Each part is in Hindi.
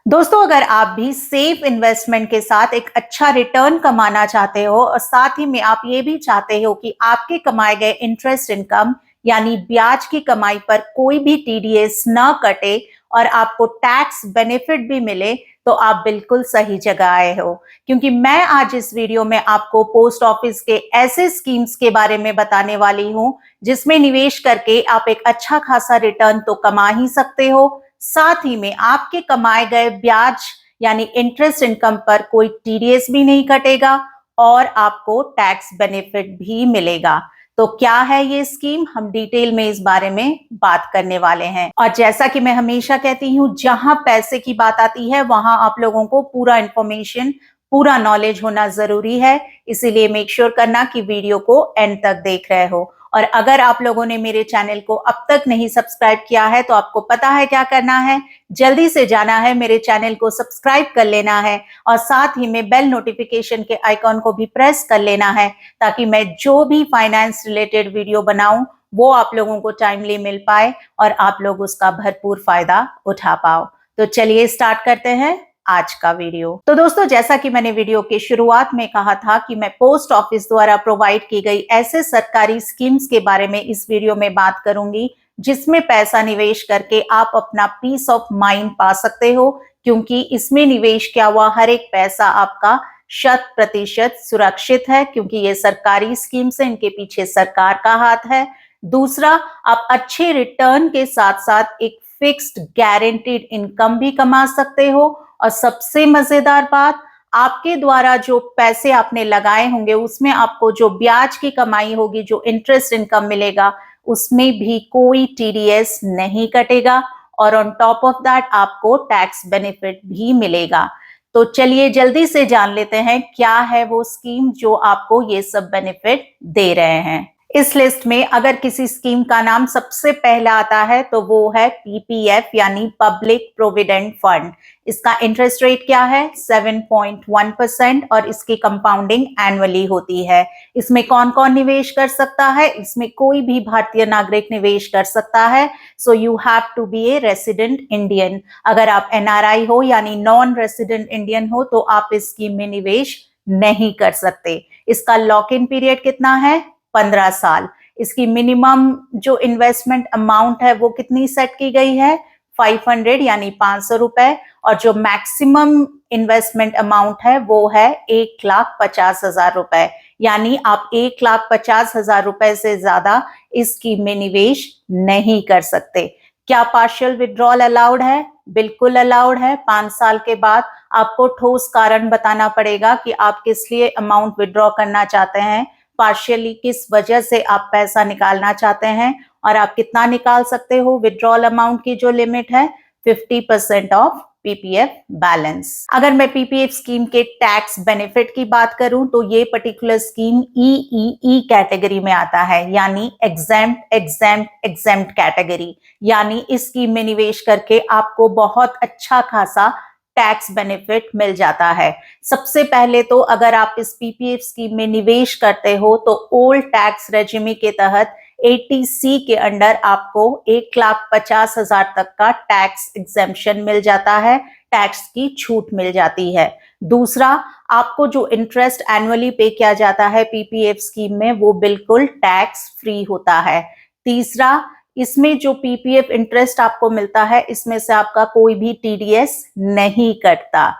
दोस्तों, अगर आप भी सेफ इन्वेस्टमेंट के साथ एक अच्छा रिटर्न कमाना चाहते हो और साथ ही में आप ये भी चाहते हो कि आपके कमाए गए इंटरेस्ट इनकम यानी ब्याज की कमाई पर कोई भी टीडीएस ना कटे और आपको टैक्स बेनिफिट भी मिले, तो आप बिल्कुल सही जगह आए हो। क्योंकि मैं आज इस वीडियो में आपको पोस्ट ऑफिस के ऐसे स्कीम्स के बारे में बताने वाली हूं जिसमें निवेश करके आप एक अच्छा खासा रिटर्न तो कमा ही सकते हो, साथ ही में आपके कमाए गए ब्याज यानी इंटरेस्ट इनकम पर कोई टीडीएस भी नहीं कटेगा और आपको टैक्स बेनिफिट भी मिलेगा। तो क्या है ये स्कीम, हम डिटेल में इस बारे में बात करने वाले हैं। और जैसा कि मैं हमेशा कहती हूं, जहां पैसे की बात आती है वहां आप लोगों को पूरा इंफॉर्मेशन, पूरा नॉलेज होना जरूरी है। इसीलिए मेक श्योर करना कि वीडियो को एंड तक देख रहे हो। और अगर आप लोगों ने मेरे चैनल को अब तक नहीं सब्सक्राइब किया है तो आपको पता है क्या करना है, जल्दी से जाना है, मेरे चैनल को सब्सक्राइब कर लेना है और साथ ही में बेल नोटिफिकेशन के आइकॉन को भी प्रेस कर लेना है, ताकि मैं जो भी फाइनेंस रिलेटेड वीडियो बनाऊं वो आप लोगों को टाइमली मिल पाए और आप लोग उसका भरपूर फायदा उठा पाओ। तो चलिए स्टार्ट करते हैं आज का वीडियो। तो दोस्तों, जैसा कि मैंने वीडियो के शुरुआत में कहा था कि मैं पोस्ट ऑफिस द्वारा प्रोवाइड की गई ऐसे सरकारी स्कीम्स के बारे में इस वीडियो में बात करूंगी जिसमें पैसा निवेश करके आप अपना पीस ऑफ माइंड पा सकते हो, क्योंकि इसमें निवेश किया हुआ हर एक पैसा आपका 100% सुरक्षित है, क्योंकि ये सरकारी स्कीम्स है, इनके पीछे सरकार का हाथ है। दूसरा, आप अच्छे रिटर्न के साथ साथ एक फिक्स्ड गारंटीड इनकम भी कमा सकते हो। और सबसे मजेदार बात, आपके द्वारा जो पैसे आपने लगाए होंगे उसमें आपको जो ब्याज की कमाई होगी, जो इंटरेस्ट इनकम मिलेगा, उसमें भी कोई टीडीएस नहीं कटेगा और ऑन टॉप ऑफ दैट आपको टैक्स बेनिफिट भी मिलेगा। तो चलिए जल्दी से जान लेते हैं क्या है वो स्कीम जो आपको ये सब बेनिफिट दे रहे हैं। इस लिस्ट में अगर किसी स्कीम का नाम सबसे पहला आता है तो वो है पीपीएफ यानी पब्लिक प्रोविडेंट फंड। इसका इंटरेस्ट रेट क्या है? 7.1% और इसकी कंपाउंडिंग एनुअली होती है। इसमें कौन कौन निवेश कर सकता है? इसमें कोई भी भारतीय नागरिक निवेश कर सकता है। So you have to be a resident Indian. अगर आप एनआरआई हो यानी नॉन रेसिडेंट इंडियन हो तो आप इस स्कीम में निवेश नहीं कर सकते। इसका लॉक इन पीरियड कितना है? 15 साल। इसकी मिनिमम जो इन्वेस्टमेंट अमाउंट है वो कितनी सेट की गई है? 500 यानी 500 रुपए। और जो मैक्सिमम इन्वेस्टमेंट अमाउंट है वो है 1,50,000 रुपए। यानी आप 1,50,000 रुपए से ज्यादा इस स्कीम में निवेश नहीं कर सकते। क्या पार्शियल विड्रॉल अलाउड है? बिल्कुल अलाउड है। 5 साल के बाद आपको ठोस कारण बताना पड़ेगा कि आप किस लिए अमाउंट विड्रॉ करना चाहते हैं, पार्शियली किस वजह से आप पैसा निकालना चाहते हैं और आप कितना निकाल सकते हो। विड्रॉल अमाउंट की जो लिमिट है 50% ऑफ पीपीएफ बैलेंस। अगर मैं पीपीएफ स्कीम के टैक्स बेनिफिट की बात करूं तो ये पर्टिकुलर स्कीम ईईई कैटेगरी में आता है, यानी एग्जेम्प्ट एग्जेम्प्ट एग्जेम्प्ट कैटेगरी। यानी इस स्कीम में निवेश करके आपको बहुत अच्छा खासा टैक्स बेनिफिट मिल जाता है। सबसे पहले तो अगर आप इस पीपीएफ स्कीम में निवेश करते हो तो ओल्ड टैक्स रेजिमी के तहत 80C के अंडर आपको 1,50,000 तक का टैक्स एग्जेम्पशन मिल जाता है, टैक्स की छूट मिल जाती है। दूसरा, आपको जो इंटरेस्ट एनुअली पे किया जाता है पीपीएफ स्कीम में वो बिल्कुल टैक्स फ्री होता है। तीसरा, इसमें जो पीपीएफ इंटरेस्ट आपको मिलता है इसमें से आपका कोई भी टीडीएस नहीं कटता।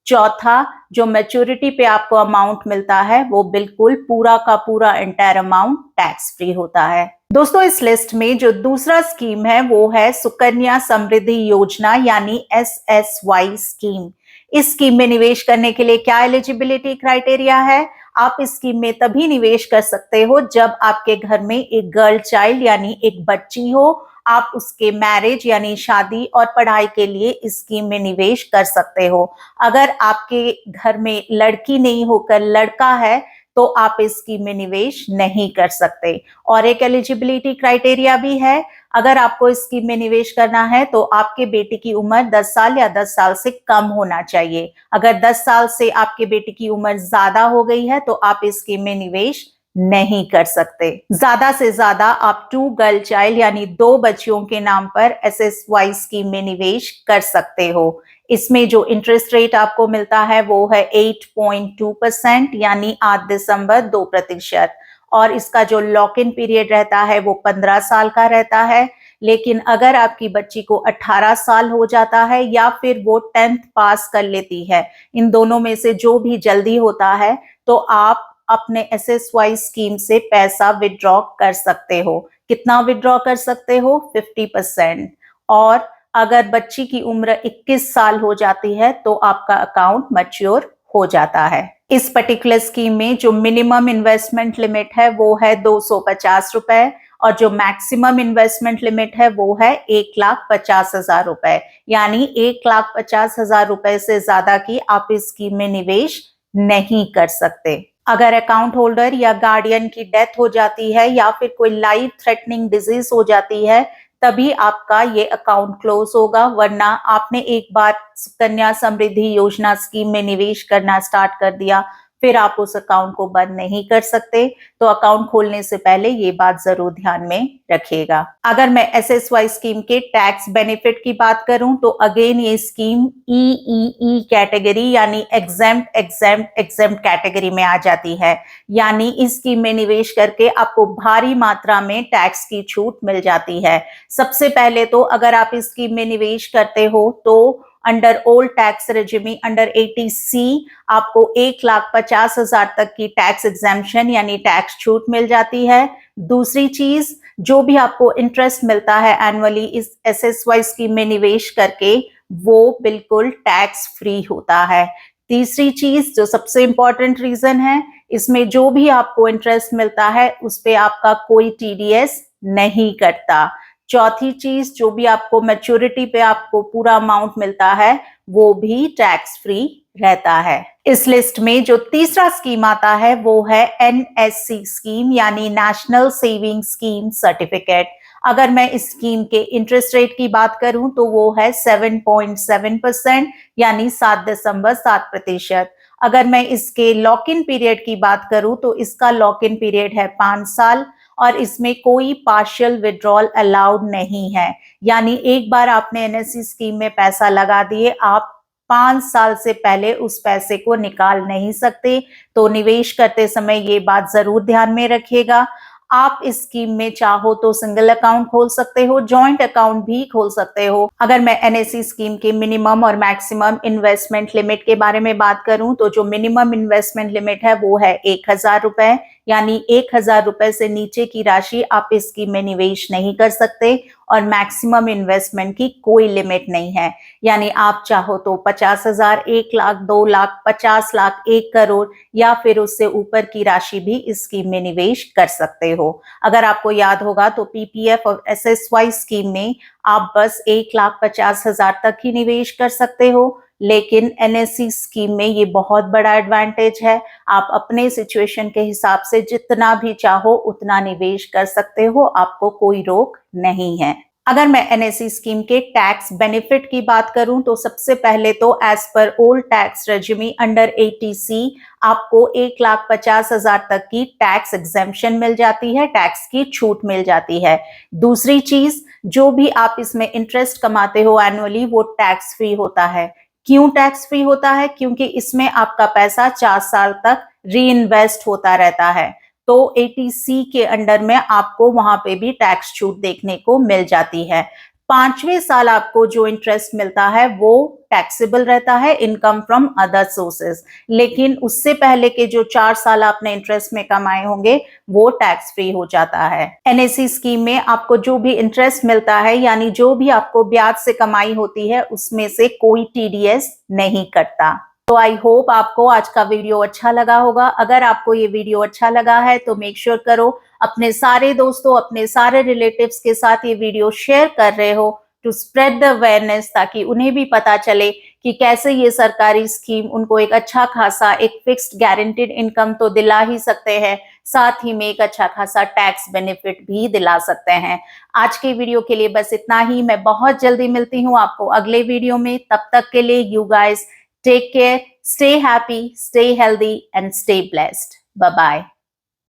चौथा, जो मैच्योरिटी पे आपको अमाउंट मिलता है वो बिल्कुल पूरा का पूरा एंटायर अमाउंट टैक्स फ्री होता है। दोस्तों, इस लिस्ट में जो दूसरा स्कीम है वो है सुकन्या समृद्धि योजना यानी एसएसवाई स्कीम। इस स्कीम में निवेश करने के लिए क्या एलिजिबिलिटी क्राइटेरिया है? आप इस स्कीम में तभी निवेश कर सकते हो जब आपके घर में एक गर्ल चाइल्ड यानी एक बच्ची हो। आप उसके मैरिज यानी शादी और पढ़ाई के लिए इस स्कीम में निवेश कर सकते हो। अगर आपके घर में लड़की नहीं होकर लड़का है तो आप इस स्कीम में निवेश नहीं कर सकते। और एक एलिजिबिलिटी क्राइटेरिया भी है, अगर आपको इस स्कीम में निवेश करना है तो आपके बेटे की उम्र 10 साल या 10 साल से कम होना चाहिए। अगर 10 साल से आपके बेटे की उम्र ज्यादा हो गई है तो आप इस स्कीम में निवेश नहीं कर सकते। ज्यादा से ज्यादा आप 2 गर्ल चाइल्ड यानी 2 बच्चियों के नाम पर SSY स्कीम में निवेश कर सकते हो। इसमें जो इंटरेस्ट रेट आपको मिलता है वो है 8.2% यानी 8 दिसंबर 2%। और इसका जो लॉक इन पीरियड रहता है वो 15 साल का रहता है। लेकिन अगर आपकी बच्ची को 18 साल हो जाता है या फिर वो 10th पास कर लेती है, इन दोनों में से जो भी जल्दी होता है, तो आप अपने SSY स्कीम से पैसा विड्रॉ कर सकते हो। कितना विड्रॉ कर सकते हो? 50%। और अगर बच्ची की उम्र 21 साल हो जाती है तो आपका अकाउंट मैच्योर हो जाता है। इस पर्टिकुलर स्कीम में जो मिनिमम इन्वेस्टमेंट लिमिट है वो है 250 रुपए और जो मैक्सिमम इन्वेस्टमेंट लिमिट है वो है 1,50,000 रुपए। यानी 1,50,000 रुपए से ज्यादा की आप इस स्कीम में निवेश नहीं कर सकते। अगर अकाउंट होल्डर या गार्डियन की डेथ हो जाती है या फिर कोई लाइफ थ्रेटनिंग डिजीज हो जाती है, तभी आपका ये अकाउंट क्लोज होगा, वरना आपने एक बार सुकन्या समृद्धि योजना स्कीम में निवेश करना स्टार्ट कर दिया, फिर आप उस अकाउंट को बंद नहीं कर सकते। तो अकाउंट खोलने से पहले ये बात जरूर ध्यान में रखिएगा। अगर मैं SSY स्कीम के टैक्स बेनिफिट की बात करूं तो अगेन ये स्कीम EEE कैटेगरी यानी एग्जेम्प्ट कैटेगरी में आ जाती है। यानी इस स्कीम में निवेश करके आपको भारी मात्रा में टैक्स की छूट मिल जाती है। सबसे पहले तो अगर आप इस स्कीम में निवेश करते हो तो under old tax regime under 80C आपको 1,50,000 तक की टैक्स एग्जेम्पशन यानी टैक्स छूट मिल जाती है। दूसरी चीज, जो भी आपको इंटरेस्ट मिलता है एनुअली इस SSY स्कीम में निवेश करके, वो बिल्कुल टैक्स फ्री होता है। तीसरी चीज जो सबसे इंपॉर्टेंट रीजन है, इसमें जो भी आपको इंटरेस्ट मिलता है उस पे आपका कोई TDS नहीं कटता। चौथी चीज, जो भी आपको मैच्योरिटी पे आपको पूरा अमाउंट मिलता है वो भी टैक्स फ्री रहता है। इस लिस्ट में जो तीसरा स्कीम आता है वो है NSC स्कीम यानी नेशनल सेविंग स्कीम सर्टिफिकेट। अगर मैं इस स्कीम के इंटरेस्ट रेट की बात करूं तो वो है 7.7% यानी 7 दिसंबर 7%। अगर मैं इसके लॉक इन पीरियड की बात करूं तो इसका लॉक इन पीरियड है 5 साल और इसमें कोई पार्शियल विड्रॉल अलाउड नहीं है। यानी एक बार आपने NSC स्कीम में पैसा लगा दिए, आप 5 साल से पहले उस पैसे को निकाल नहीं सकते। तो निवेश करते समय ये बात जरूर ध्यान में रखिएगा। आप इस स्कीम में चाहो तो सिंगल अकाउंट खोल सकते हो, जॉइंट अकाउंट भी खोल सकते हो। अगर मैं NSC स्कीम के मिनिमम और मैक्सिमम इन्वेस्टमेंट लिमिट के बारे में बात करूं तो जो मिनिमम इन्वेस्टमेंट लिमिट है वो है 1,000 रुपए। यानी 1,000 रुपए से नीचे की राशि आप इस स्कीम में निवेश नहीं कर सकते और मैक्सिमम इन्वेस्टमेंट की कोई लिमिट नहीं है। यानी आप चाहो तो 50,000, 1 लाख, 2 लाख, 50 लाख, 1 करोड़ या फिर उससे ऊपर की राशि भी इस स्कीम में निवेश कर सकते हो। अगर आपको याद होगा तो PPF और SSY स्कीम में आप बस 1,50,000 तक ही निवेश कर सकते हो, लेकिन NSC स्कीम में ये बहुत बड़ा एडवांटेज है। आप अपने सिचुएशन के हिसाब से जितना भी चाहो उतना निवेश कर सकते हो, आपको कोई रोक नहीं है। अगर मैं NSC स्कीम के टैक्स बेनिफिट की बात करूं तो सबसे पहले तो as per old tax regime under 80C आपको 1,50,000 तक की टैक्स एग्जेम्पशन मिल जाती है, टैक्स की छूट मिल जाती है। दूसरी चीज, जो भी आप इसमें इंटरेस्ट कमाते हो एनुअली वो टैक्स फ्री होता है। क्यों टैक्स फ्री होता है? क्योंकि इसमें आपका पैसा 4 साल तक री इन्वेस्ट होता रहता है। तो 80C के अंडर में आपको वहां पे भी टैक्स छूट देखने को मिल जाती है। 5वें साल आपको जो इंटरेस्ट मिलता है वो टैक्सेबल रहता है, इनकम फ्रॉम अदर सोर्सेज। लेकिन उससे पहले के जो 4 साल आपने इंटरेस्ट में कमाए होंगे वो टैक्स फ्री हो जाता है। NSC स्कीम में आपको जो भी इंटरेस्ट मिलता है यानी जो भी आपको ब्याज से कमाई होती है उसमें से कोई TDS नहीं कटता। तो आई होप आपको आज का वीडियो अच्छा लगा होगा। अगर आपको ये वीडियो अच्छा लगा है तो मेक श्योर करो अपने सारे दोस्तों, अपने सारे रिलेटिव्स के साथ ये वीडियो शेयर कर रहे हो टू स्प्रेड द अवेयरनेस, ताकि उन्हें भी पता चले कि कैसे ये सरकारी स्कीम उनको एक अच्छा खासा एक फिक्स्ड गारंटीड इनकम तो दिला ही सकते हैं, साथ ही में एक अच्छा खासा टैक्स बेनिफिट भी दिला सकते हैं। आज के वीडियो के लिए बस इतना ही। मैं बहुत जल्दी मिलती हूँ आपको अगले वीडियो में। तब तक के लिए you guys take care, stay happy, stay healthy and stay blessed. Bye bye.